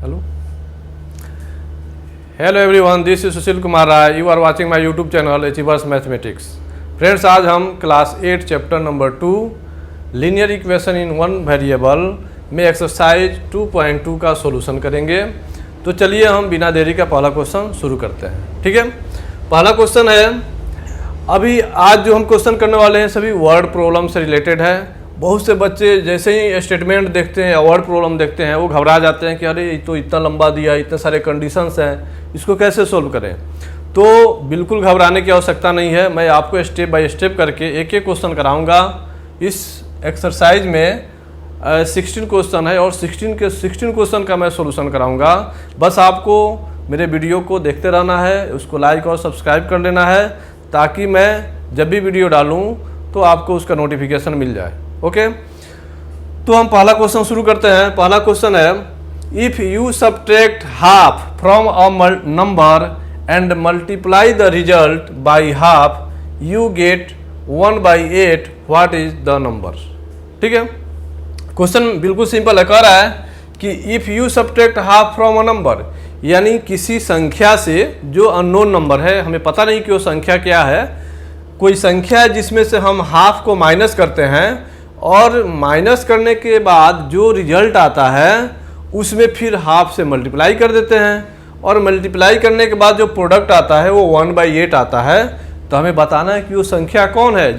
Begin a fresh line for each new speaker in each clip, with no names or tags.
Hello. Hello everyone, this is Sushil Kumar Rai. You are watching my YouTube channel Achievers Mathematics. Friends, आज हम class 8 chapter number 2 linear equation in one variable में exercise 2.2 का solution करेंगे. तो चलिए हम बिना देरी का पहला क्वेश्चन शुरू करते हैं. ठीक है, पहला क्वेश्चन है. अभी आज जो हम क्वेश्चन करने वाले हैं सभी वर्ड प्रॉब्लम से रिलेटेड है. बहुत से बच्चे जैसे ही स्टेटमेंट देखते हैं या वर्ड प्रॉब्लम देखते हैं वो घबरा जाते हैं कि अरे ये तो इतना लंबा दिया, इतने सारे कंडीशंस हैं, इसको कैसे सोल्व करें. तो बिल्कुल घबराने की आवश्यकता नहीं है. मैं आपको स्टेप बाय स्टेप करके एक एक क्वेश्चन कराऊंगा. इस एक्सरसाइज में 16 क्वेश्चन है और 16 क्वेश्चन का मैं सोल्यूशन कराऊंगा. बस आपको मेरे वीडियो को देखते रहना है, उसको लाइक और सब्सक्राइब कर लेना है ताकि मैं जब भी वीडियो डालूं तो आपको उसका नोटिफिकेशन मिल जाए. ओके, तो हम पहला क्वेश्चन शुरू करते हैं. पहला क्वेश्चन है, if you subtract half from a number and multiply the result by half you get 1/8. What is the number. ठीक है, क्वेश्चन बिल्कुल सिंपल है. कह रहा है कि if you subtract half from a number, यानी किसी संख्या से जो अननोन नंबर है, हमें पता नहीं कि वो संख्या क्या है, कोई संख्या है जिसमें से हम हाफ को माइनस करते हैं और माइनस करने के बाद जो रिजल्ट आता है उसमें फिर हाफ से मल्टीप्लाई कर देते हैं और मल्टीप्लाई करने के बाद जो प्रोडक्ट आता है वो 1/8 आता है. तो हमें बताना है कि वो संख्या कौन है,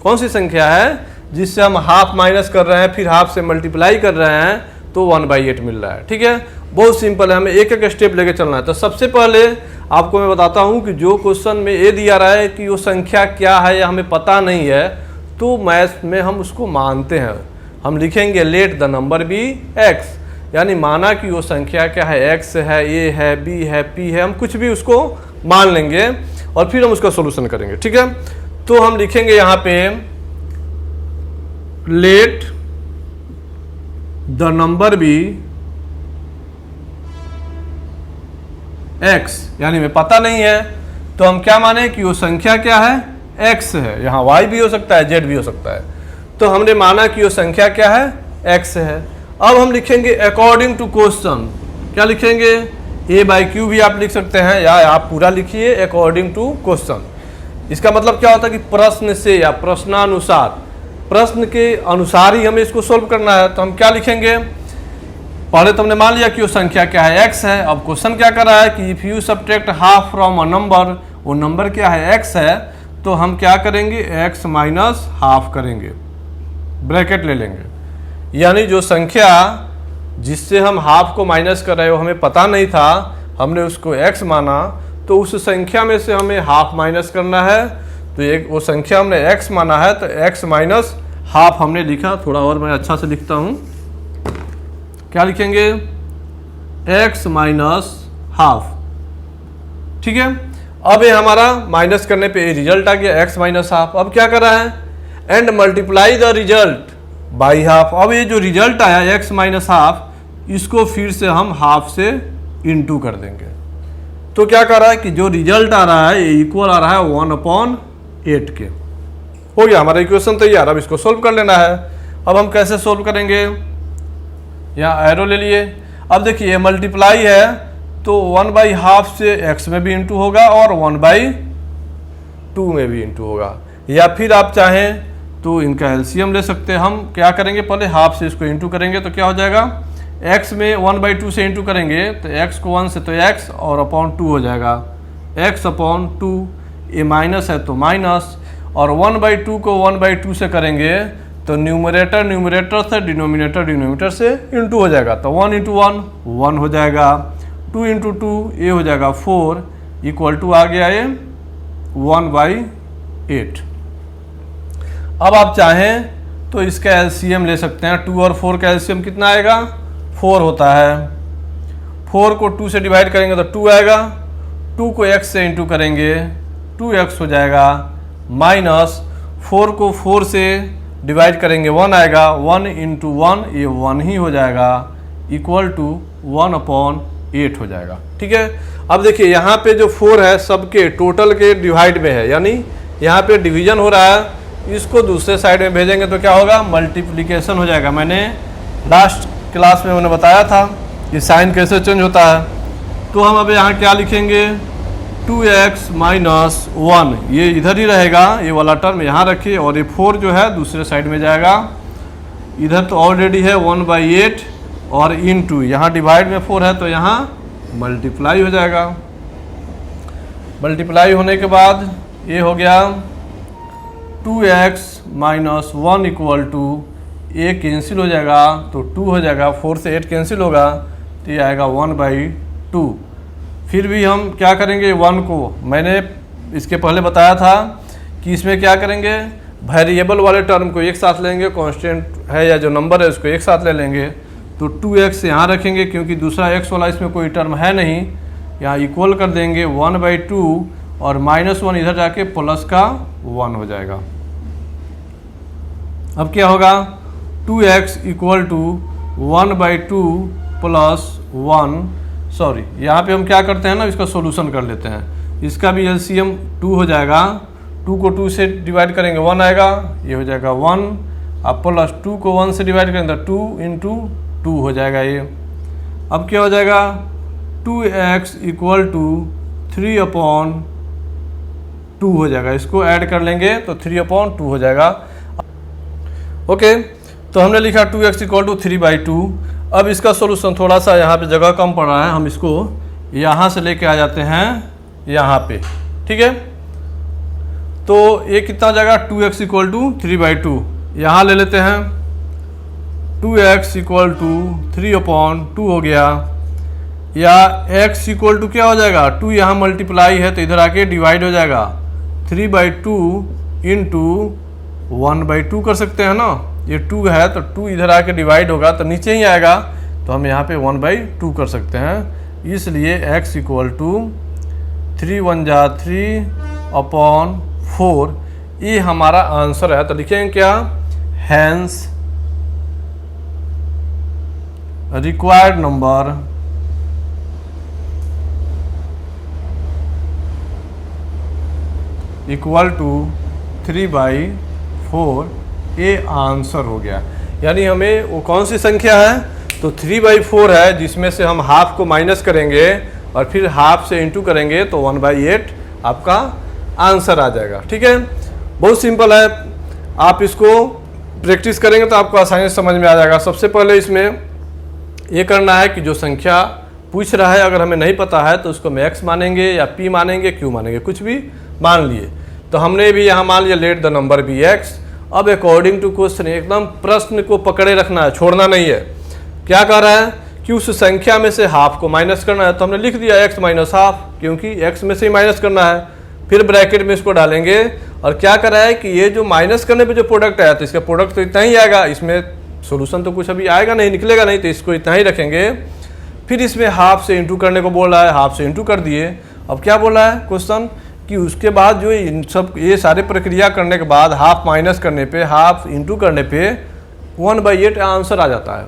कौन सी संख्या है जिससे हम हाफ माइनस कर रहे हैं फिर हाफ से मल्टीप्लाई कर रहे हैं तो 1/8 मिल रहा है. ठीक है, बहुत सिंपल है, हमें एक एक स्टेप लेके चलना है. तो सबसे पहले आपको मैं बताता हूँ कि जो क्वेश्चन में ये दिया रहा है कि वो संख्या क्या है या हमें पता नहीं है, तो मैथ्स में हम उसको मानते हैं. हम लिखेंगे let the number be x, यानी माना कि वो संख्या क्या है, एक्स है, ए है, बी है, पी है, हम कुछ भी उसको मान लेंगे और फिर हम उसका सॉल्यूशन करेंगे. ठीक है, तो हम लिखेंगे यहाँ पे let the number be x, यानी हमें पता नहीं है तो हम क्या माने कि वो संख्या क्या है, एक्स है. यहाँ वाई भी हो सकता है, जेड भी हो सकता है. तो हमने माना कि वो संख्या क्या है, एक्स है. अब हम लिखेंगे अकॉर्डिंग टू क्वेश्चन. क्या लिखेंगे, a/q भी आप लिख सकते हैं या आप पूरा लिखिए अकॉर्डिंग टू क्वेश्चन. इसका मतलब क्या होता है कि प्रश्न से या प्रश्नानुसार, प्रश्न के अनुसार ही हमें इसको सोल्व करना है. तो हम क्या लिखेंगे, पहले तो हमने मान लिया कि वो संख्या क्या है, एक्स है. अब क्वेश्चन क्या कर रहा है कि if you subtract half from a number, वो नंबर क्या है, एक्स है. तो हम क्या करेंगे, एक्स माइनस हाफ करेंगे, ब्रैकेट ले लेंगे. यानी जो संख्या जिससे हम हाफ को माइनस कर रहे हो हमें पता नहीं था, हमने उसको एक्स माना, तो उस संख्या में से हमें हाफ माइनस करना है. तो एक वो संख्या हमने एक्स माना है तो एक्स माइनस हाफ हमने लिखा. थोड़ा और मैं अच्छा से लिखता हूँ. क्या लिखेंगे, एक्स माइनस हाफ. ठीक है, अब ये हमारा माइनस करने पे रिजल्ट आ गया एक्स माइनस हाफ. अब क्या कर रहा है, and multiply the result by half. अब ये जो रिजल्ट आया एक्स माइनस हाफ, इसको फिर से हम हाफ से इनटू कर देंगे. तो क्या कर रहा है कि जो रिजल्ट आ रहा है ये इक्वल आ रहा है 1/8 के. हो गया हमारा इक्वेशन तैयार. अब इसको सोल्व कर लेना है. अब हम कैसे सोल्व करेंगे, यहाँ एरो ले लिए. अब देखिए मल्टीप्लाई है तो 1/2 से एक्स में भी इंटू होगा और 1/2 में भी इंटू होगा. या फिर आप चाहें तो इनका एलसीएम ले सकते हैं. हम क्या करेंगे, पहले हाफ से इसको इंटू करेंगे तो क्या हो जाएगा, एक्स में 1/2 से इंटू करेंगे तो एक्स को 1 से तो एक्स और अपॉन 2 हो जाएगा. एक्स अपॉन 2, ये माइनस है तो माइनस, और 1/2 को 1/2 से करेंगे तो न्यूमरेटर से डिनोमिनेटर से इंटू हो जाएगा. तो 1 × 1 1 हो जाएगा, 2 × 2 ये हो जाएगा 4, इक्वल टू आ गया ये 1/8. अब आप चाहें तो इसका एलसीएम ले सकते हैं. 2 और 4 का एलसीएम कितना आएगा, 4 होता है. 4 को 2 से डिवाइड करेंगे तो 2 आएगा. 2 को x से इंटू करेंगे 2x हो जाएगा, माइनस 4 को 4 से डिवाइड करेंगे 1 आएगा. 1 × 1 ये 1 ही हो जाएगा, इक्वल टू 1/8 हो जाएगा. ठीक है, अब देखिए यहाँ पे जो 4 है सबके टोटल के डिवाइड में है, यानी यहाँ पे डिवीजन हो रहा है. इसको दूसरे साइड में भेजेंगे तो क्या होगा, मल्टीप्लिकेशन हो जाएगा. मैंने लास्ट क्लास में मैंने बताया था कि साइन कैसे चेंज होता है। तो हम अब यहाँ क्या लिखेंगे, 2x माइनस 1, ये इधर ही रहेगा, ये वाला टर्म यहाँ रखिए, और ये 4 जो है दूसरे साइड में जाएगा। इधर तो ऑलरेडी है 1/8 और इनटू यहाँ डिवाइड में 4 है तो यहाँ मल्टीप्लाई हो जाएगा। मल्टीप्लाई होने के बाद ये हो गया 2x माइनस 1 इक्वल टू, ये कैंसिल हो जाएगा तो 2 हो जाएगा, 4 से 8 कैंसिल होगा तो ये आएगा 1/2। फिर भी हम क्या करेंगे, 1 को मैंने इसके पहले बताया था कि इसमें क्या करेंगे, वेरिएबल वाले टर्म को एक साथ लेंगे, कांस्टेंट है या जो नंबर है उसको एक साथ ले लेंगे। तो 2x यहाँ रखेंगे क्योंकि दूसरा x वाला इसमें कोई टर्म है नहीं, यहाँ इक्वल कर देंगे 1/2 और -1 इधर जाके प्लस का 1 हो जाएगा। अब क्या होगा, 2x equal to 1/2 plus 1, sorry यहाँ पे हम क्या करते हैं ना, इसका सॉल्यूशन कर लेते हैं। इसका भी एलसीएम 2 हो जाएगा, 2 को 2 से डिवाइड करेंगे 1 आएगा, ये हो जाएगा 1, अब प्लस 2 को 1 से डिवाइड करेंगे तो 2 इंटू 2 हो जाएगा ये। अब क्या हो जाएगा, 2x इक्वल टू 3/2 हो जाएगा, इसको ऐड कर लेंगे तो 3/2 हो जाएगा। ओके, तो हमने लिखा 2x इक्वल टू 3/2। अब इसका सॉल्यूशन थोड़ा सा यहाँ पे जगह कम पड़ रहा है, हम इसको यहाँ से लेके आ जाते हैं यहाँ पे, ठीक है। तो ये कितना हो जाएगा, 2x इक्वल टू 3/2, यहाँ ले लेते हैं 2x इक्वल टू 3/2 हो गया, या x इक्वल टू क्या हो जाएगा, 2 यहाँ मल्टीप्लाई है तो इधर आके डिवाइड हो जाएगा, 3/2 इंटू 1/2 कर सकते हैं ना, ये 2 है तो 2 इधर आके डिवाइड होगा तो नीचे ही आएगा, तो हम यहाँ पे 1/2 कर सकते हैं। इसलिए x इक्वल टू 3 1 जा 3/4, ये हमारा आंसर है। तो लिखेंगे क्या, hence required number equal to 3/4, ये आंसर हो गया। यानी हमें वो कौन सी संख्या है, तो 3/4 है, जिसमें से हम हाफ को माइनस करेंगे और फिर हाफ से इंटू करेंगे तो 1/8 आपका आंसर आ जाएगा। ठीक है, बहुत सिंपल है, आप इसको प्रैक्टिस करेंगे तो आपको आसानी से समझ में आ जाएगा। सबसे पहले इसमें ये करना है कि जो संख्या पूछ रहा है अगर हमें नहीं पता है तो उसको हम x मानेंगे या p मानेंगे, q मानेंगे, कुछ भी मान लिए। तो हमने भी यहाँ मान लिया let the number be x। अब अकॉर्डिंग टू क्वेश्चन एकदम प्रश्न को पकड़े रखना है, छोड़ना नहीं है। क्या कह रहा है कि उस संख्या में से हाफ को माइनस करना है, तो हमने लिख दिया x माइनस हाफ, क्योंकि x में से ही माइनस करना है। फिर ब्रैकेट में इसको डालेंगे और क्या कर रहा है कि ये जो माइनस करने पे जो प्रोडक्ट आया तो इसका प्रोडक्ट तो इतना ही आएगा, इसमें सॉल्यूशन तो कुछ अभी आएगा नहीं, निकलेगा नहीं, तो इसको इतना ही रखेंगे। फिर इसमें हाफ से इंटू करने को बोल रहा है, हाफ से इंटू कर दिए। अब क्या बोल रहा है क्वेश्चन कि उसके बाद जो इन सब ये सारे प्रक्रिया करने के बाद हाफ माइनस करने पे, हाफ इंटू करने पे 1/8 आंसर आ जाता है।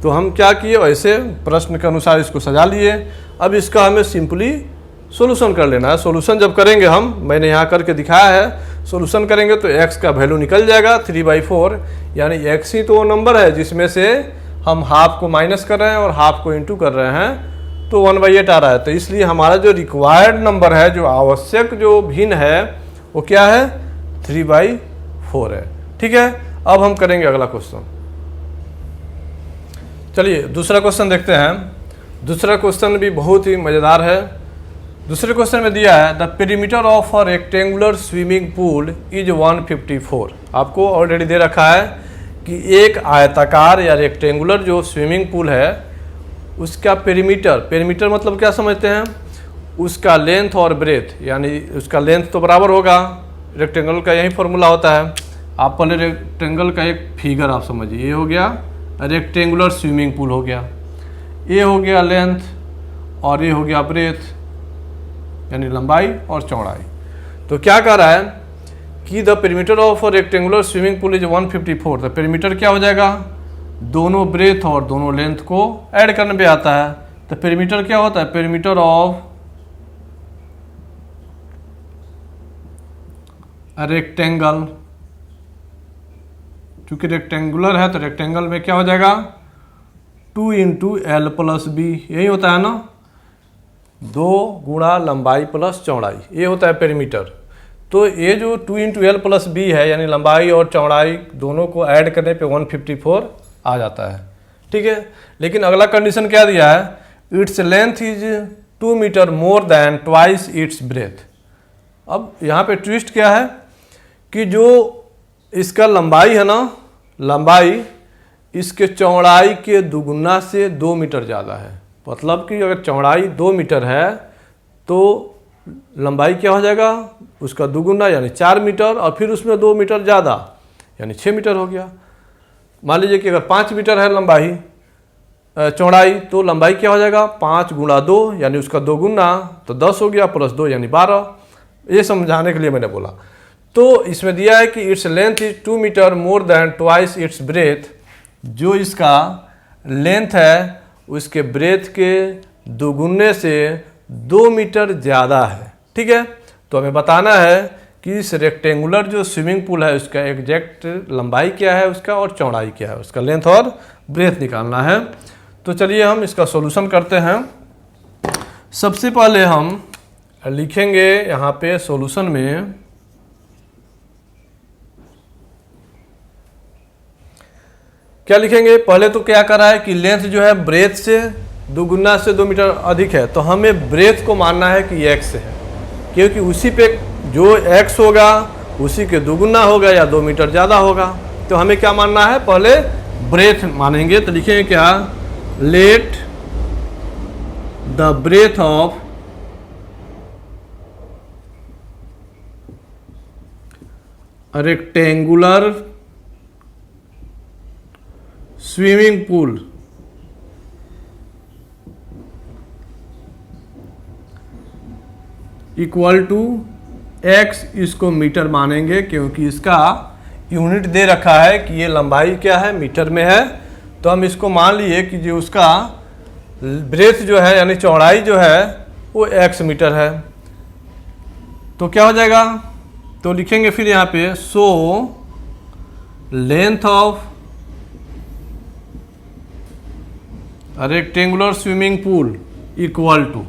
तो हम क्या किए, वैसे प्रश्न के अनुसार इसको सजा लिए। अब इसका हमें सिंपली सॉल्यूशन कर लेना है। सॉल्यूशन जब करेंगे हम, मैंने यहाँ करके दिखाया है, सॉल्यूशन करेंगे तो x का वैल्यू निकल जाएगा 3/4, यानी x ही तो वो नंबर है जिसमें से हम हाफ को माइनस कर रहे हैं और हाफ को इंटू कर रहे हैं, तो 1/8 आ रहा है। तो इसलिए हमारा जो रिक्वायर्ड नंबर है, जो आवश्यक जो भिन्न है, वो क्या है, 3/4 है। ठीक है, अब हम करेंगे अगला क्वेश्चन। चलिए दूसरा क्वेश्चन देखते हैं। दूसरा क्वेश्चन भी बहुत ही मज़ेदार है। दूसरे क्वेश्चन में दिया है the perimeter of a rectangular swimming pool is 154। आपको ऑलरेडी दे रखा है कि एक आयताकार या रेक्टेंगुलर जो स्विमिंग पूल है उसका पेरीमीटर, पेरीमीटर मतलब क्या समझते हैं, उसका लेंथ और ब्रेथ, यानी उसका लेंथ तो बराबर होगा, रेक्टेंगल का यही फॉर्मूला होता है। आप पहले रेक्टेंगल का एक फिगर आप समझिए, ये हो गया रेक्टेंगुलर स्विमिंग पूल हो गया, ये हो गया लेंथ और ये हो गया ब्रेथ, यानी लंबाई और चौड़ाई। तो क्या कह रहा है कि the perimeter of a rectangular swimming pool is 154। तो पेरीमीटर क्या हो जाएगा, दोनों ब्रेथ और दोनों लेंथ को ऐड करने पे आता है। तो पेरीमीटर क्या होता है, पेरीमीटर ऑफ रेक्टेंगल, क्योंकि रेक्टेंगुलर है तो रेक्टेंगल में क्या हो जाएगा 2 इंटू एल प्लस बी, यही होता है ना, 2 गुणा लंबाई प्लस चौड़ाई, ये होता है पेरीमीटर। तो ये जो 2 इंटू एल प्लस बी है, यानी लंबाई और चौड़ाई दोनों को ऐड करने पे 154 आ जाता है, ठीक है। लेकिन अगला कंडीशन क्या दिया है, it's length is 2 metre more than twice it's breadth. अब यहाँ पे ट्विस्ट क्या है कि जो इसका लंबाई है ना, लंबाई इसके चौड़ाई के दुगुना से 2 मीटर ज़्यादा है। मतलब कि अगर चौड़ाई 2 मीटर है तो लंबाई क्या हो जाएगा, उसका दुगुना यानी 4 मीटर, और फिर उसमें 2 मीटर ज़्यादा यानी 6 मीटर हो गया। मान लीजिए कि अगर 5 मीटर है लंबाई चौड़ाई, तो लंबाई क्या हो जाएगा, 5 गुणा 2 यानी उसका 2 गुना, तो 10 हो गया, प्लस 2 यानी 12। ये समझाने के लिए मैंने बोला। तो इसमें दिया है कि it's length is 2 metre more than twice it's breadth. जो इसका लेंथ है उसके ब्रेथ के दोगुने से 2 मीटर ज़्यादा है, ठीक है। तो हमें बताना है कि इस रेक्टेंगुलर जो स्विमिंग पूल है उसका एग्जैक्ट लंबाई क्या है उसका, और चौड़ाई क्या है उसका, लेंथ और ब्रेथ निकालना है। तो चलिए हम इसका सॉल्यूशन करते हैं। सबसे पहले हम लिखेंगे यहाँ पे सॉल्यूशन में क्या लिखेंगे, पहले तो क्या करा है कि लेंथ जो है ब्रेथ से दुगुना से 2 मीटर अधिक है, तो हमें ब्रेथ को मानना है कि x है, क्योंकि उसी पे जो x होगा उसी के दुगुना होगा या 2 मीटर ज़्यादा होगा। तो हमें क्या मानना है, पहले ब्रेथ मानेंगे। तो लिखेंगे क्या, let the breadth of rectangular swimming pool equal to x, इसको मीटर मानेंगे क्योंकि इसका यूनिट दे रखा है कि ये लंबाई क्या है, मीटर में है। तो हम इसको मान लिए कि जो उसका ब्रेथ जो है यानी चौड़ाई जो है वो x मीटर है। तो क्या हो जाएगा, तो लिखेंगे फिर यहाँ पे so length of rectangular swimming pool equal to,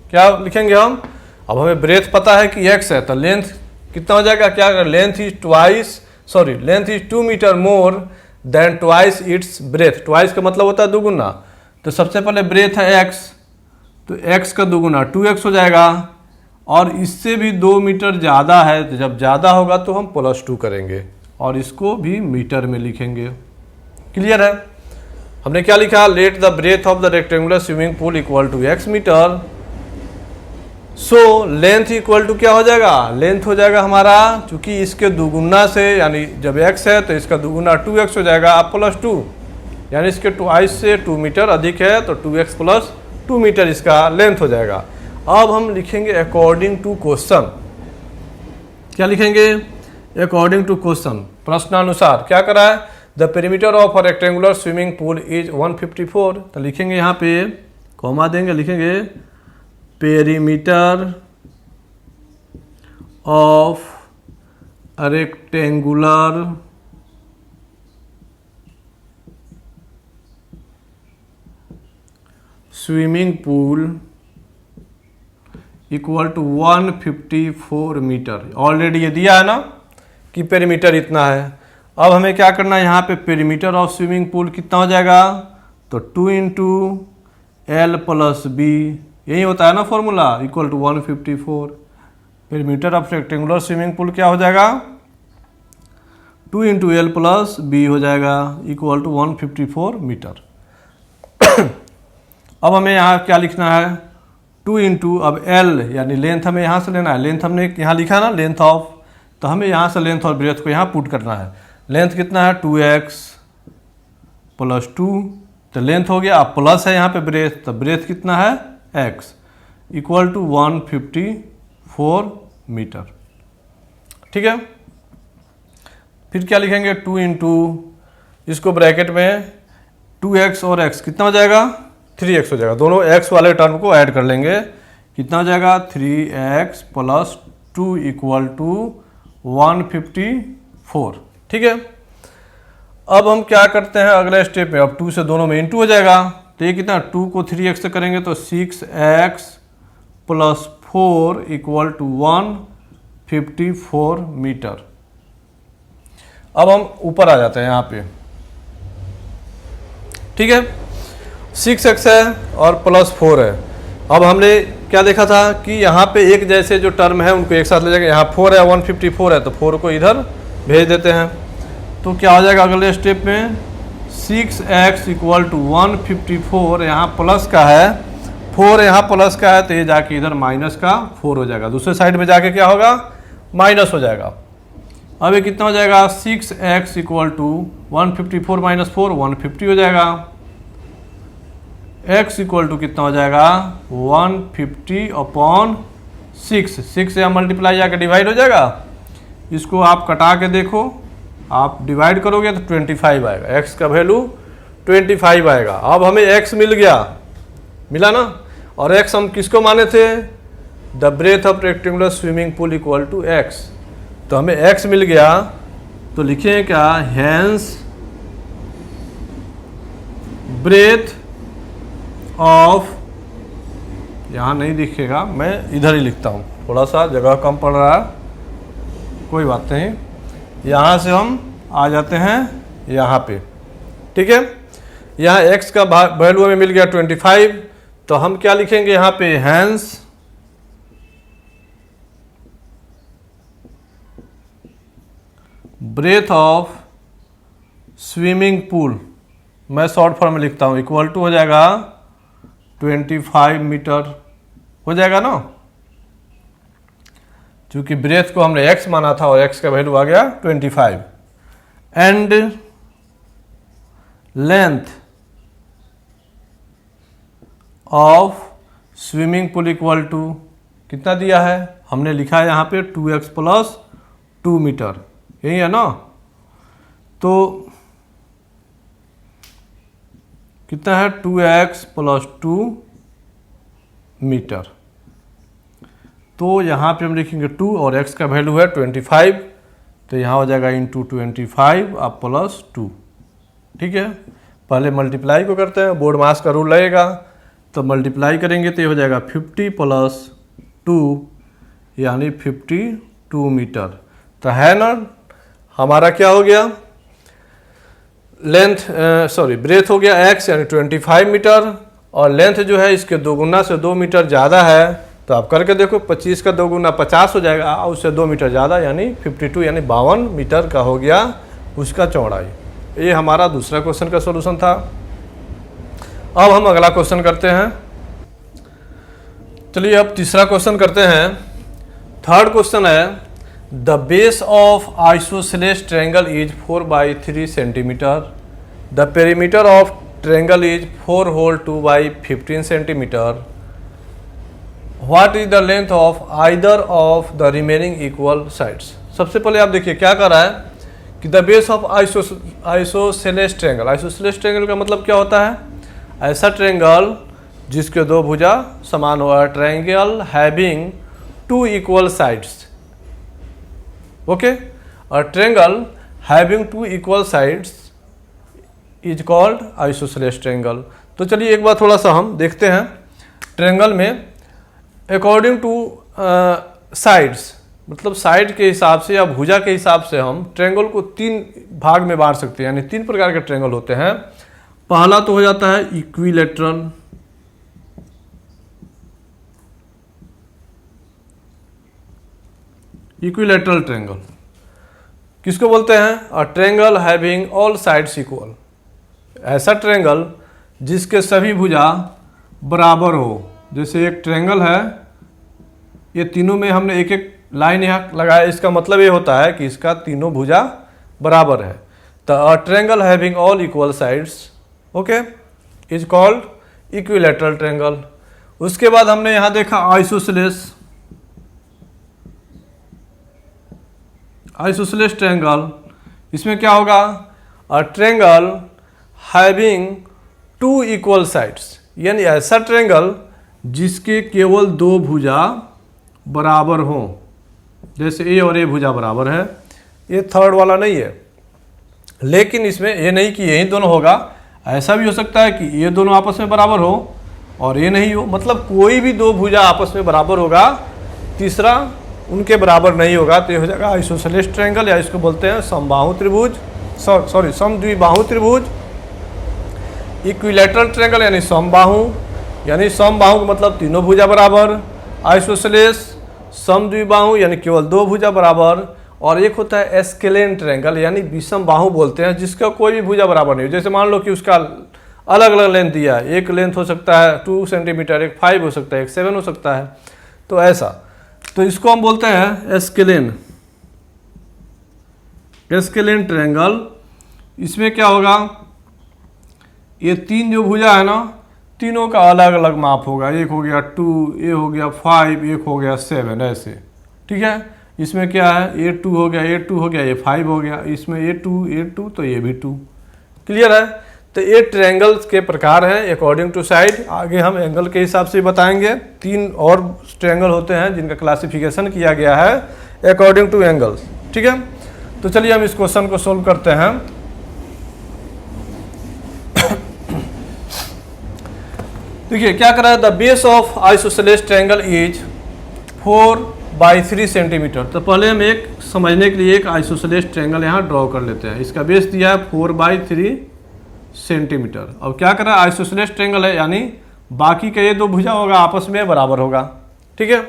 क्या लिखेंगे हम, अब हमें ब्रेथ पता है कि x है, तो लेंथ कितना हो जाएगा, क्या length is 2 metre more than twice it's breadth. Twice का मतलब होता है दुगुना, तो सबसे पहले ब्रेथ है x, तो x का दुगुना 2x हो जाएगा, और इससे भी 2 मीटर ज़्यादा है, तो जब ज़्यादा होगा तो हम +2 करेंगे और इसको भी मीटर में लिखेंगे। क्लियर है। हमने क्या लिखा, let the breadth of the rectangular swimming pool equal to x metre. So length equal to क्या हो जाएगा, लेंथ हो जाएगा हमारा, चूंकि इसके दुगुना से यानी जब x है तो इसका दुगुना 2x हो जाएगा, आप +2 यानी इसके ट्वाइस से 2 मीटर अधिक है, तो 2x + 2 मीटर इसका लेंथ हो जाएगा। अब हम लिखेंगे अकॉर्डिंग टू क्वेश्चन, क्या लिखेंगे, अकॉर्डिंग टू क्वेश्चन, प्रश्नानुसार क्या करा है, the perimeter of a rectangular swimming pool is 154। तो लिखेंगे यहाँ पे कॉमा देंगे, लिखेंगे perimeter of a rectangular swimming pool equal to 154 metre. Already ये दिया है ना कि पेरीमीटर इतना है। अब हमें क्या करना है, यहाँ पे पेरीमीटर ऑफ स्विमिंग पूल कितना हो जाएगा, तो 2 इंटू एल प्लस बी, यही होता है ना formula, equal to 154। Perimeter of rectangular swimming pool क्या हो जाएगा, 2 इंटू एल प्लस बी हो जाएगा, इक्वल टू 154 मीटर। अब हमें यहाँ क्या लिखना है, 2 इंटू, अब एल यानी लेंथ हमें यहाँ से लेना है, लेंथ हमने यहाँ लिखा ना लेंथ ऑफ, तो हमें यहाँ से लेंथ और ब्रेथ को यहाँ पुट करना है। लेंथ कितना है, 2x + 2, तो लेंथ हो गया, अब प्लस है यहाँ पे ब्रेथ, तो ब्रेथ कितना है x, इक्वल टू 154 मीटर। ठीक है। फिर क्या लिखेंगे, 2 इंटू, इसको ब्रैकेट में 2x और x कितना हो जाएगा, 3x हो जाएगा। दोनों x वाले टर्म को ऐड कर लेंगे, कितना हो जाएगा, 3x + 2 इक्वल टू 154। ठीक है। अब हम क्या करते हैं अगले स्टेप में, अब 2 से दोनों में इंटू हो जाएगा, तो ये कितना, 2 को 3x से करेंगे तो 6x + 4 = 154 मीटर। अब हम ऊपर आ जाते हैं यहाँ पे, ठीक है, 6x है और +4 है। अब हमने क्या देखा था कि यहाँ पे एक जैसे जो टर्म है उनको एक साथ ले जाएंगे, यहाँ 4 है 154 है तो 4 को इधर भेज देते हैं, तो क्या हो जाएगा अगले स्टेप में 6x = 154, यहाँ प्लस का है 4, यहाँ प्लस का है तो ये जाके इधर माइनस का 4 हो जाएगा, दूसरे साइड में जाके क्या होगा, माइनस हो जाएगा। अब ये कितना हो जाएगा, 6x = 154 - 4 150 हो जाएगा, x = कितना हो जाएगा 150/6, 6 से मल्टीप्लाई जाकर डिवाइड हो जाएगा। इसको आप कटा के देखो, आप डिवाइड करोगे तो 25 आएगा, x का वैल्यू 25 आएगा। अब हमें x मिल गया, मिला ना, और x हम किसको माने थे, the breadth of rectangular swimming pool = x, तो हमें x मिल गया, तो लिखें क्या, हेंस ब्रेथ ऑफ, यहाँ नहीं दिखेगा, मैं इधर ही लिखता हूँ, थोड़ा सा जगह कम पड़ रहा है, कोई बात नहीं, यहाँ से हम आ जाते हैं यहाँ पे, ठीक है। यहाँ x का वैल्यू हमें मिल गया 25, तो हम क्या लिखेंगे यहाँ पे, hence breadth of swimming pool, मैं शॉर्ट फॉर्म में लिखता हूँ, = हो जाएगा 25 मीटर हो जाएगा ना, क्योंकि ब्रेथ को हमने x माना था और x का वैल्यू आ गया 25। And length of swimming pool = कितना दिया है, हमने लिखा है यहाँ पे 2x + 2 मीटर, यही है ना, तो कितना है 2x + 2 मीटर, तो यहाँ पे हम लिखेंगे 2 और x का वैल्यू है 25, तो यहाँ हो जाएगा × 25 अब +2, ठीक है। पहले मल्टीप्लाई को करते हैं, बोर्ड मास का रूल लगेगा, तो मल्टीप्लाई करेंगे तो ये हो जाएगा 50 + 2 यानी 52 मीटर, तो है ना, हमारा क्या हो गया, लेंथ ब्रेथ हो गया x यानी 25 मीटर, और लेंथ जो है इसके 2 गुना से 2 मीटर ज़्यादा है, तो आप करके देखो 25 का 2 गुना 50 हो जाएगा, और उससे 2 मीटर ज़्यादा यानी 52 यानी 52 मीटर का हो गया उसका चौड़ाई। ये हमारा दूसरा क्वेश्चन का सॉल्यूशन था। अब हम अगला क्वेश्चन करते हैं, चलिए अब तीसरा क्वेश्चन करते हैं। थर्ड क्वेश्चन है, the base of isosceles triangle is 4/3 centimetre, the perimeter of triangle is 4 whole 2/15 centimetre, what is the length of either of the remaining equal sides. सबसे पहले आप देखिए क्या कर रहा है कि the base of isosceles triangle, isosceles triangle का मतलब क्या होता है, ऐसा ट्रायंगल जिसके 2 भुजा समान हो, triangle having 2 equal sides, okay, और triangle having 2 equal sides is called isosceles triangle. तो चलिए एक बार थोड़ा सा हम देखते हैं, ट्रायंगल में अकॉर्डिंग टू साइड्स, मतलब साइड के हिसाब से या भुजा के हिसाब से हम ट्रायंगल को 3 भाग में बांट सकते हैं, यानी 3 प्रकार के ट्रायंगल होते हैं। पहला तो हो जाता है इक्विलैटरल, इक्विलैटरल ट्रायंगल किसको बोलते हैं, a triangle having all sides equal, ऐसा ट्रायंगल जिसके सभी भुजा बराबर हो। जैसे एक ट्रायंगल है, ये तीनों में हमने एक एक लाइन यहाँ लगाया, इसका मतलब ये होता है कि इसका तीनों भुजा बराबर है, तो a triangle having all equal sides, okay, is called equilateral triangle. उसके बाद हमने यहाँ देखा आइसोसेलेस, आइसोसेलेस ट्रायंगल, इसमें क्या होगा, a triangle having 2 equal sides, यानी ऐसा ट्रायंगल जिसके केवल 2 भुजा बराबर हों, जैसे ए और ए भुजा बराबर है, ये थर्ड वाला नहीं है, लेकिन इसमें ये नहीं कि यही दोनों होगा, ऐसा भी हो सकता है कि ये दोनों आपस में बराबर हो और ये नहीं हो, मतलब कोई भी दो भुजा आपस में बराबर होगा, तीसरा उनके बराबर नहीं होगा, तो ये हो जाएगा आइसोसेलेस ट्रायंगल, या इसको बोलते हैं समबाहु त्रिभुज, सॉरी समद्विबाहु त्रिभुज। इक्विलैटरल ट्रायंगल यानी समबाहु, यानी समबाहु का मतलब तीनों भुजा बराबर। आइसोसेलेस समद्विबाहु यानी केवल दो भुजा बराबर। और एक होता है एस्केलेन ट्रायंगल यानी विषम बाहु बोलते हैं, जिसका कोई भी भुजा बराबर नहीं हो। जैसे मान लो कि उसका अलग अलग लेंथ दिया है, एक लेंथ हो सकता है 2 सेंटीमीटर, एक 5 हो सकता है, एक 7 हो सकता है, तो ऐसा, तो इसको हम बोलते हैं एस्केलेन ट्रायंगल। इसमें क्या होगा, ये तीन जो भुजा है ना, तीनों का अलग अलग माप होगा, एक हो गया 2, ये हो गया 5, एक हो गया 7, ऐसे, ठीक है। इसमें क्या है, ये 2 हो गया, ये 2 हो गया, ये 5 हो गया, इसमें ये 2 तो ये भी 2, क्लियर है। तो ये ट्रायंगल्स के प्रकार हैं अकॉर्डिंग टू साइड। आगे हम एंगल के हिसाब से बताएंगे। 3 और ट्रायंगल होते हैं जिनका क्लासिफिकेशन किया गया है अकॉर्डिंग टू एंगल्स, ठीक है। तो चलिए हम इस क्वेश्चन को सोल्व करते हैं। देखिए क्या कर रहा है, the base of isosceles triangle is 4/3 centimetre. तो पहले हम एक समझने के लिए एक आइसोसेलेस ट्रायंगल यहाँ ड्रॉ कर लेते हैं। इसका बेस दिया है 4/3 सेंटीमीटर। अब क्या कर रहा है, आइसोसेलेस ट्रायंगल है यानी बाकी का ये दो भुजा होगा आपस में बराबर होगा, ठीक है।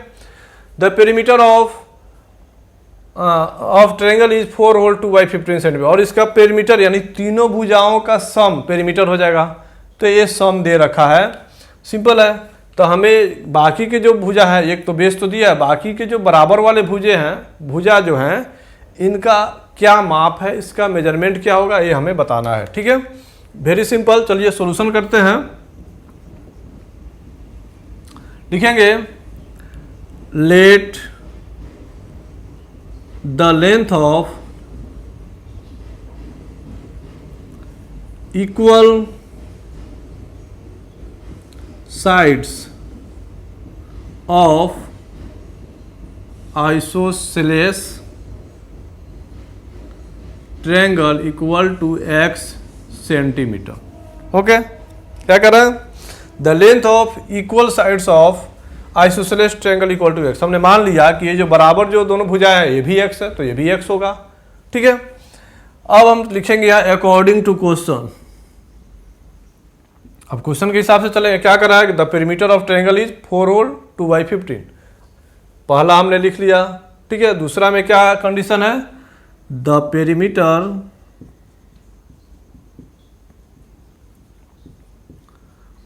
The perimeter of triangle is 4 whole 2/15 centimetre. और इसका पेरीमीटर यानी तीनों भुजाओं का सम पेरीमीटर हो जाएगा। तो ये सम दे रखा है, सिंपल है। तो हमें बाकी के जो भुजा है, एक तो बेस तो दिया है, बाकी के जो बराबर वाले भुजा जो हैं इनका क्या माप है, इसका मेजरमेंट क्या होगा, ये हमें बताना है, ठीक है। Very simple. चलिए सॉल्यूशन करते हैं। लिखेंगे let the length of equal sides of isosceles triangle equal to x centimetre. Okay, क्या कर रहे हैं, the length of equal sides of isosceles triangle equal to x। हमने मान लिया कि ये जो बराबर जो दोनों भुजाएं हैं ये भी x है, तो ये भी x होगा, ठीक है। अब हम लिखेंगे यहाँ अकॉर्डिंग टू क्वेश्चन। अब क्वेश्चन के हिसाब से चलेंगे। क्या कर रहा है, the perimeter of triangle is 4 whole 2/15। पहला हमने लिख लिया, ठीक है। दूसरा में क्या कंडीशन है, the perimeter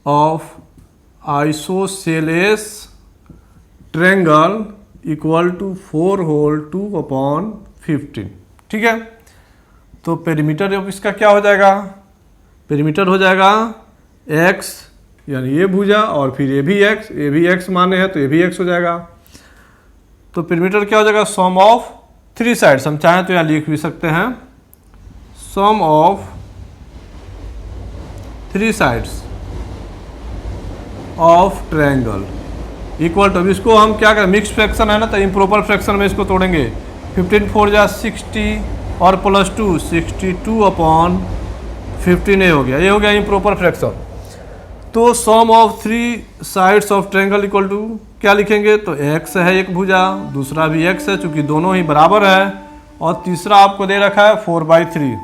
of isosceles triangle equal to 4 whole 2/15, ठीक है। तो पेरीमीटर ऑफ इसका क्या हो जाएगा, पेरीमीटर हो जाएगा x यानी ये भुजा और फिर ये भी x माने हैं तो ये भी x हो जाएगा। तो पेरीमीटर क्या हो जाएगा, सम ऑफ 3 साइड्स। हम चाहें तो यहाँ लिख भी सकते हैं sum of 3 sides of triangle equal to, इसको हम क्या करें, मिक्स फ्रैक्शन है ना, तो इम्प्रॉपर फ्रैक्शन में इसको तोड़ेंगे। 15 4 जा 60 और +2 62/15 ये हो गया, ये हो गया इम्प्रॉपर फ्रैक्शन। तो sum of 3 sides of triangle equal to क्या लिखेंगे, तो x है एक भुजा, दूसरा भी x है चूंकि दोनों ही बराबर है, और तीसरा आपको दे रखा है 4/3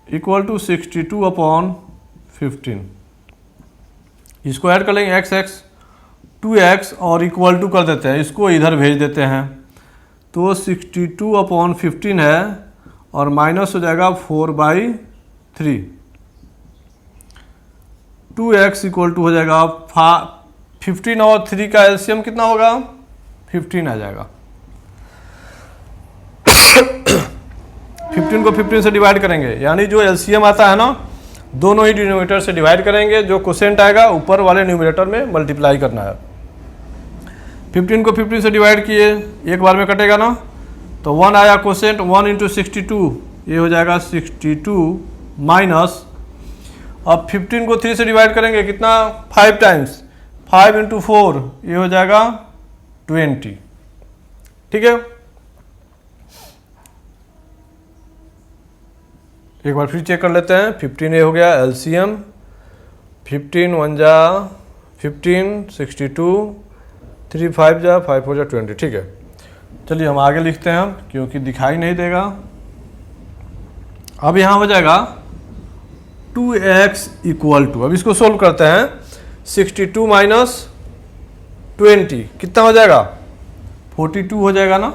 इक्वल टू 62/15। इसको ऐड कर लेंगे x 2x और इक्वल टू कर देते हैं, इसको इधर भेज देते हैं। तो 62/15 है और माइनस हो जाएगा 4/3। 2x इक्वल टू हो जाएगा 15 और 3 का एलसीएम कितना होगा, 15 आ जाएगा। 15 को 15 से डिवाइड करेंगे, यानी जो एलसीएम आता है ना, दोनों ही डिनोमिनेटर से डिवाइड करेंगे, जो क्वोशिएंट आएगा ऊपर वाले न्यूमरेटर में मल्टीप्लाई करना है। 15 को 15 से डिवाइड किए, एक बार में कटेगा ना, तो 1 आया क्वोशिएंट, 1 × 62 ये हो जाएगा 62 माइनस, अब 15 को 3 से डिवाइड करेंगे कितना, 5 टाइम्स, 5 × 4 ये हो जाएगा 20, ठीक है। एक बार फिर चेक कर लेते हैं। 15a हो गया LCM, 15 1 जा 15, 62, 3 5 जा 5 4 जा 20। ठीक है, चलिए हम आगे लिखते हैं हम, क्योंकि दिखाई नहीं देगा। अब यहाँ हो जाएगा 2x इक्वल टू, अब इसको सोल्व करते हैं। 62 माइनस 20 कितना हो जाएगा? 42 हो जाएगा ना,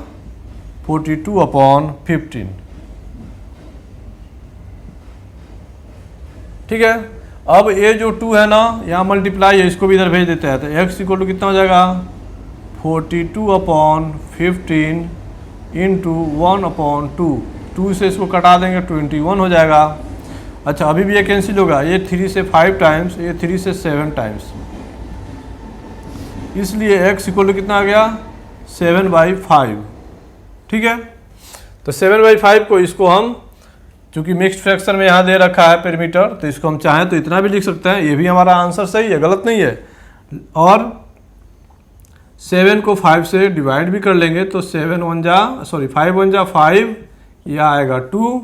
42 अपॉन 15। ठीक है, अब ये जो 2 है ना, यहाँ मल्टीप्लाई है, इसको भी इधर भेज देते हैं। तो x इक्वल टू कितना हो जाएगा? 42 अपॉन 15 इंटू 1 अपॉन 2। 2 से इसको कटा देंगे, 21 हो जाएगा। अच्छा, अभी भी ये कैंसिल होगा, ये 3 से 5 टाइम्स, ये 3 से 7 टाइम्स, इसलिए x इक्वल टू कितना आ गया? 7/5। ठीक है, तो 7/5 को इसको हम, चूंकि मिक्स्ड फ्रैक्शन में यहाँ दे रखा है पेरीमीटर, तो इसको हम चाहें तो इतना भी लिख सकते हैं। ये भी हमारा आंसर सही है, गलत नहीं है। और 7 को 5 से डिवाइड भी कर लेंगे, तो 5 1 जा 5, यह आएगा 2।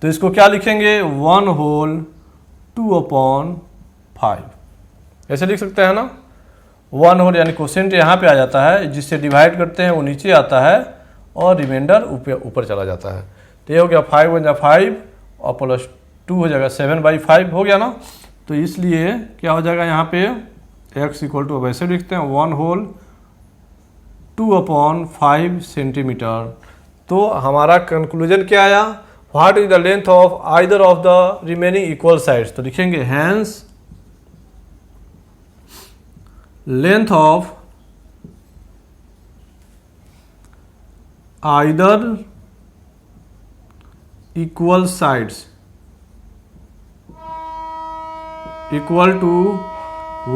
तो इसको क्या लिखेंगे? 1 होल 2 अपॉन 5, ऐसे लिख सकते हैं ना। 1 होल यानी क्वोशिएंट यहाँ पे आ जाता है, जिससे डिवाइड करते हैं वो नीचे आता है और रिमाइंडर ऊपर चला जाता है। तो ये हो गया 5 1 जा 5 और प्लस 2 हो जाएगा 7/5 हो गया ना। तो इसलिए क्या हो जाएगा यहाँ पे? x इक्वल टू वैसे लिखते हैं 1 होल 2 अपॉन 5 सेंटीमीटर। तो हमारा कंक्लूजन क्या आया? What is the length of either of the remaining equal sides. तो लिखेंगे hence length of either equal sides equal to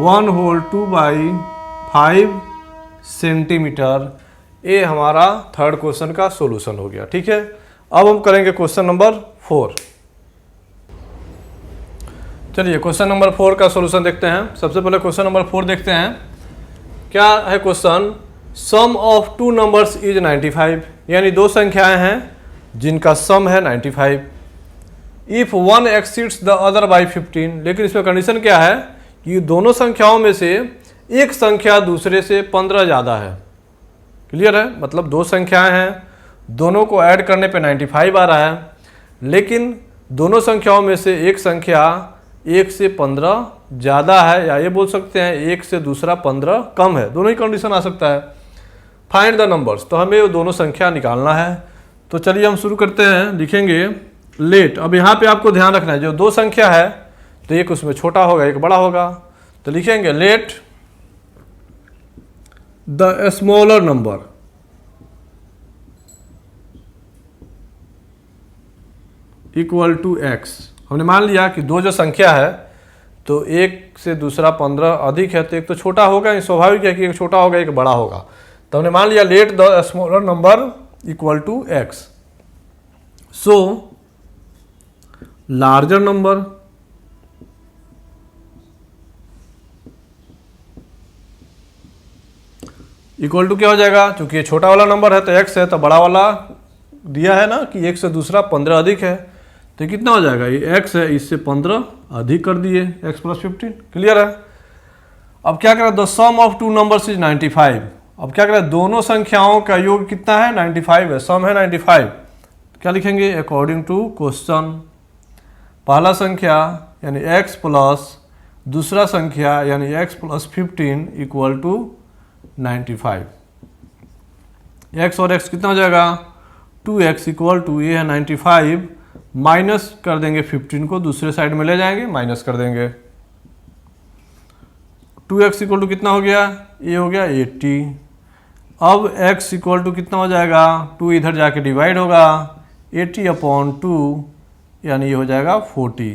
1 whole 2/5 centimetre. ये हमारा थर्ड क्वेश्चन का सॉल्यूशन हो गया। ठीक है, अब हम करेंगे क्वेश्चन नंबर 4। चलिए क्वेश्चन नंबर 4 का सॉल्यूशन देखते हैं। सबसे पहले क्वेश्चन नंबर 4 देखते हैं। क्या है question? Sum of 2 numbers is 95, यानी दो संख्याएं हैं जिनका सम है 95। If one exceeds the other by 15, लेकिन इसमें कंडीशन क्या है कि दोनों संख्याओं में से एक संख्या दूसरे से 15 ज़्यादा है। क्लियर है? मतलब दो संख्याएं हैं, दोनों को ऐड करने पे 95 आ रहा है, लेकिन दोनों संख्याओं में से एक संख्या 1 से 15 ज़्यादा है, या ये बोल सकते हैं 1 से दूसरा 15 कम है। दोनों ही कंडीशन आ सकता है। फाइंड द नंबर्स, तो हमें वो दोनों संख्या निकालना है। तो चलिए हम शुरू करते हैं। लिखेंगे लेट। अब यहाँ पे आपको ध्यान रखना है, जो दो संख्या है तो एक उसमें छोटा होगा एक बड़ा होगा। तो लिखेंगे let the smaller number equal to x। हमने मान लिया कि दो जो संख्या है तो एक से दूसरा 15 अधिक है, तो एक तो छोटा होगा, स्वाभाविक है कि एक छोटा होगा एक बड़ा होगा। तो हमने मान लिया let the smaller number equal to x। So larger number equal to क्या हो जाएगा? क्योंकि ये छोटा वाला नंबर है तो x है, तो बड़ा वाला दिया है ना कि एक से दूसरा 15 अधिक है, तो कितना हो जाएगा? ये x है, इससे 15 अधिक कर दिए, x + 15। क्लियर है? अब क्या करें? The sum of 2 numbers is 95। अब क्या करें? दोनों संख्याओं का योग कितना है? 95 है, सम है 95। क्या लिखेंगे? अकॉर्डिंग टू क्वेश्चन, पहला संख्या यानी x प्लस दूसरा संख्या यानी x + 15 इक्वल टू 95। x और x कितना हो जाएगा? 2x इक्वल टू, ये है 95, माइनस कर देंगे 15 को, दूसरे साइड में ले जाएंगे, माइनस कर देंगे। 2x इक्वल टू कितना हो गया? ये हो गया 80। अब x इक्वल टू कितना हो जाएगा? 2 इधर जाके डिवाइड होगा, 80/2 यानी ये हो जाएगा 40।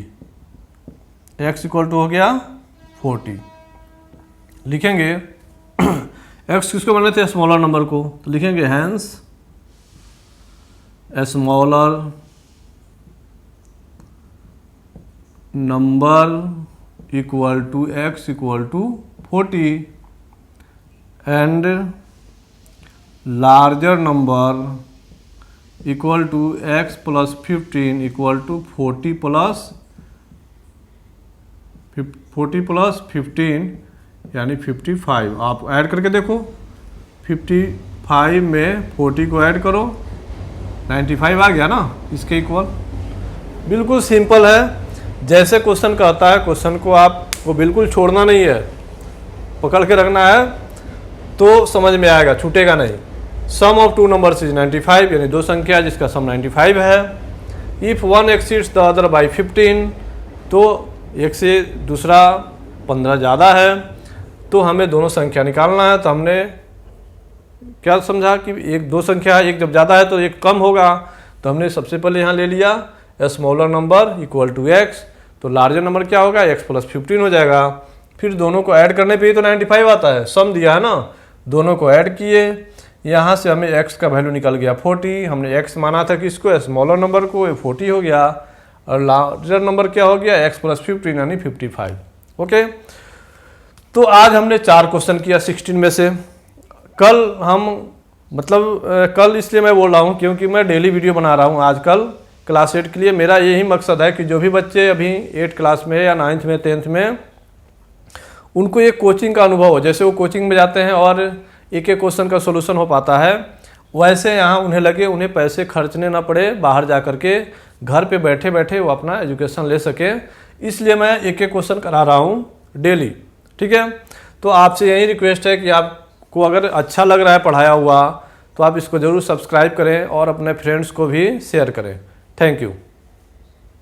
x इक्वल टू हो गया 40। लिखेंगे x किसको बनाने थे? स्मॉलर नंबर को। तो लिखेंगे hence smaller number equal to x equal to 40 and larger number equal to x plus 15 equal to 40 plus 15 यानी 55। आप ऐड करके देखो, 55 में 40 को ऐड करो, 95 आ गया ना इसके इक्वल। बिल्कुल सिंपल है, जैसे क्वेश्चन कहता है क्वेश्चन को आपको बिल्कुल छोड़ना नहीं है, पकड़ के रखना है तो समझ में आएगा, छूटेगा नहीं। सम ऑफ टू नंबर्स इज 95, यानी दो संख्या जिसका सम 95 है। If one exceeds the other by 15, तो एक से दूसरा 15 ज़्यादा है, तो हमें दोनों संख्या निकालना है। तो हमने क्या समझा कि एक दो संख्या है, एक जब ज़्यादा है तो एक कम होगा, तो हमने सबसे पहले यहाँ ले लिया smaller number equal to x, तो लार्जर नंबर क्या होगा, एक्स प्लस 15 हो जाएगा। फिर दोनों को ऐड करने पे ही तो 95 आता है, सम दिया है ना, दोनों को ऐड किए, यहाँ से हमें x का वैल्यू निकल गया 40। हमने x माना था किसको, स्मॉलर नंबर को, 40 हो गया, और लार्जर नंबर क्या हो गया, x प्लस 15 यानी 55। ओके, तो आज हमने 4 क्वेश्चन किया 16 में से। कल हम कल इसलिए मैं बोल रहा हूँ क्योंकि मैं डेली वीडियो बना रहा हूँ आजकल क्लास 8 के लिए। मेरा यही मकसद है कि जो भी बच्चे अभी 8 क्लास में या 9th में 10th में, उनको एक कोचिंग का अनुभव हो। जैसे वो कोचिंग में जाते हैं और एक एक क्वेश्चन का सोल्यूशन हो पाता है, वैसे यहाँ उन्हें लगे उन्हें पैसे खर्चने ना पड़े बाहर जा कर के, घर पे बैठे बैठे वो अपना एजुकेशन ले सके। इसलिए मैं एक एक क्वेश्चन करा रहा हूँ डेली, ठीक है। तो आपसे यही रिक्वेस्ट है कि आपको अगर अच्छा लग रहा है पढ़ाया हुआ, तो आप इसको ज़रूर सब्सक्राइब करें और अपने फ्रेंड्स को भी शेयर करें। Thank you.